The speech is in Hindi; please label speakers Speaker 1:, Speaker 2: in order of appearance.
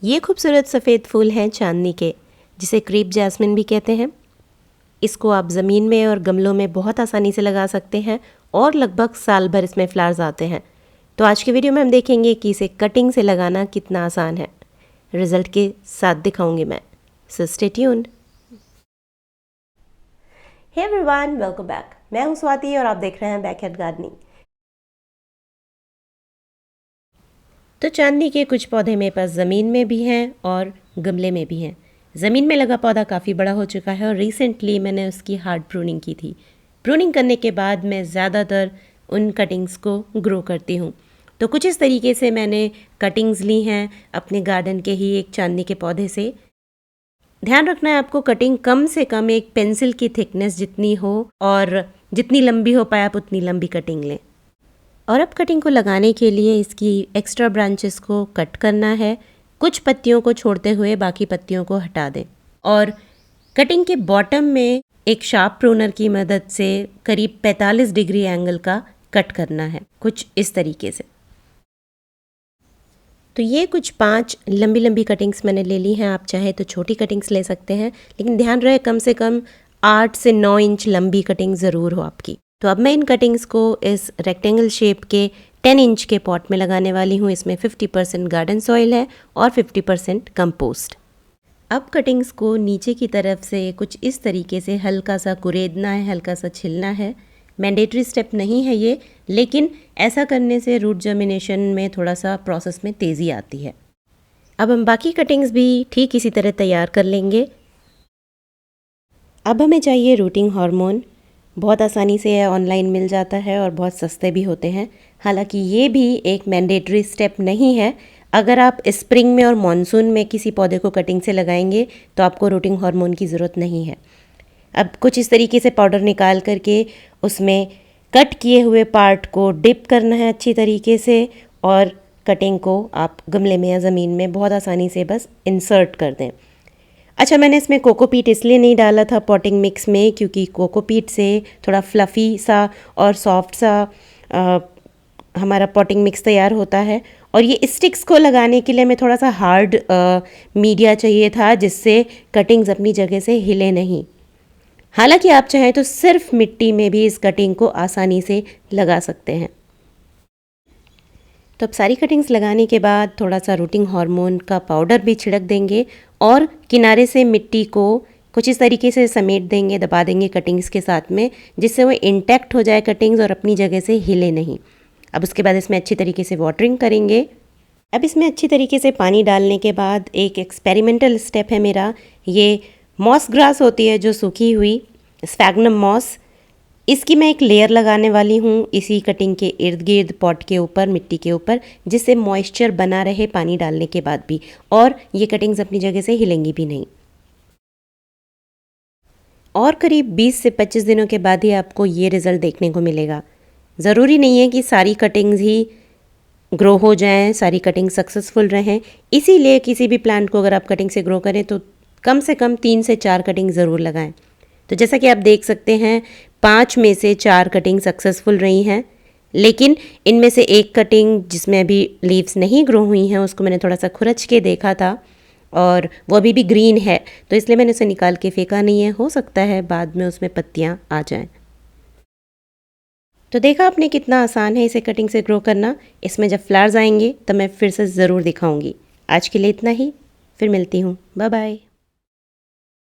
Speaker 1: ये खूबसूरत सफ़ेद फूल हैं चांदनी के, जिसे क्रीप जैस्मिन भी कहते हैं। इसको आप ज़मीन में और गमलों में बहुत आसानी से लगा सकते हैं और लगभग साल भर इसमें फ्लावर्स आते हैं। तो आज के वीडियो में हम देखेंगे कि इसे कटिंग से लगाना कितना आसान है। रिज़ल्ट के साथ दिखाऊंगी मैं, so stay tuned. Hey everyone, welcome back. मैं हूं स्वाति और आप देख रहे हैं बैकयार्ड गार्डनिंग। तो चांदनी के कुछ पौधे मेरे पास ज़मीन में भी हैं और गमले में भी हैं। ज़मीन में लगा पौधा काफ़ी बड़ा हो चुका है और रिसेंटली मैंने उसकी हार्ड प्रूनिंग की थी। प्रूनिंग करने के बाद मैं ज़्यादातर उन कटिंग्स को ग्रो करती हूँ। तो कुछ इस तरीके से मैंने कटिंग्स ली हैं अपने गार्डन के ही एक चांदनी के पौधे से। ध्यान रखना है आपको, कटिंग कम से कम एक पेंसिल की थिकनेस जितनी हो और जितनी लंबी हो पाए आप उतनी लंबी कटिंग लें। और अब कटिंग को लगाने के लिए इसकी एक्स्ट्रा ब्रांचेस को कट करना है। कुछ पत्तियों को छोड़ते हुए बाकी पत्तियों को हटा दें और कटिंग के बॉटम में एक शार्प प्रूनर की मदद से करीब 45 डिग्री एंगल का कट करना है, कुछ इस तरीके से। तो ये कुछ 5 लंबी लंबी कटिंग्स मैंने ले ली हैं। आप चाहे तो छोटी कटिंग्स ले सकते हैं, लेकिन ध्यान रहे कम से कम 8 से 9 इंच लंबी कटिंग ज़रूर हो आपकी। तो अब मैं इन कटिंग्स को इस रेक्टेंगल शेप के 10 इंच के पॉट में लगाने वाली हूँ। इसमें 50% गार्डन सॉइल है और 50% कंपोस्ट। अब कटिंग्स को नीचे की तरफ से कुछ इस तरीके से हल्का सा कुरेदना है, हल्का सा छिलना है। मैंडेटरी स्टेप नहीं है ये, लेकिन ऐसा करने से रूट जर्मिनेशन में थोड़ा सा प्रोसेस में तेज़ी आती है। अब हम बाकी कटिंग्स भी ठीक इसी तरह तैयार कर लेंगे। अब हमें चाहिए रूटिंग हार्मोन। बहुत आसानी से ऑनलाइन मिल जाता है और बहुत सस्ते भी होते हैं। हालांकि ये भी एक मैंडेटरी स्टेप नहीं है। अगर आप स्प्रिंग में और मानसून में किसी पौधे को कटिंग से लगाएंगे तो आपको रूटिंग हार्मोन की ज़रूरत नहीं है। अब कुछ इस तरीके से पाउडर निकाल करके उसमें कट किए हुए पार्ट को डिप करना है अच्छी तरीके से और कटिंग को आप गमले में या ज़मीन में बहुत आसानी से बस इंसर्ट कर दें। अच्छा, मैंने इसमें कोकोपीट इसलिए नहीं डाला था पॉटिंग मिक्स में क्योंकि कोकोपीट से थोड़ा फ्लफ़ी सा और सॉफ्ट सा हमारा पॉटिंग मिक्स तैयार होता है। और ये स्टिक्स को लगाने के लिए हमें थोड़ा सा हार्ड मीडिया चाहिए था जिससे कटिंग्स अपनी जगह से हिले नहीं। हालांकि आप चाहें तो सिर्फ मिट्टी में भी इस कटिंग को आसानी से लगा सकते हैं। तो अब सारी कटिंग्स लगाने के बाद थोड़ा सा रूटिंग हार्मोन का पाउडर भी छिड़क देंगे और किनारे से मिट्टी को कुछ इस तरीके से समेट देंगे, दबा देंगे कटिंग्स के साथ में, जिससे वो इंटैक्ट हो जाए कटिंग्स और अपनी जगह से हिले नहीं। अब उसके बाद इसमें अच्छी तरीके से वाटरिंग करेंगे। अब इसमें अच्छी तरीके से पानी डालने के बाद एक एक्सपेरिमेंटल स्टेप है मेरा। ये मॉस ग्रास होती है जो सूखी हुई, स्फैग्नम मॉस, इसकी मैं एक लेयर लगाने वाली हूँ इसी कटिंग के इर्द गिर्द पॉट के ऊपर, मिट्टी के ऊपर, जिससे मॉइस्चर बना रहे पानी डालने के बाद भी और ये कटिंग्स अपनी जगह से हिलेंगी भी नहीं। और करीब 20 से 25 दिनों के बाद ही आपको ये रिज़ल्ट देखने को मिलेगा। ज़रूरी नहीं है कि सारी कटिंग्स ही ग्रो हो जाएं, सारी कटिंग सक्सेसफुल रहें। इसीलिए किसी भी प्लांट को अगर आप कटिंग से ग्रो करें तो कम से कम 3 से 4 कटिंग ज़रूर लगाएं। तो जैसा कि आप देख सकते हैं 5 में से 4 कटिंग सक्सेसफुल रही हैं, लेकिन इनमें से एक कटिंग जिसमें अभी लीव्स नहीं ग्रो हुई हैं उसको मैंने थोड़ा सा खुरच के देखा था और वो अभी भी ग्रीन है, तो इसलिए मैंने उसे निकाल के फेंका नहीं है। हो सकता है बाद में उसमें पत्तियाँ आ जाएं। तो देखा आपने कितना आसान है इसे कटिंग से ग्रो करना। इसमें जब फ्लावर्स आएंगे तब मैं फिर से ज़रूर दिखाऊंगी। आज के लिए इतना ही, फिर मिलती हूँ। Bye bye.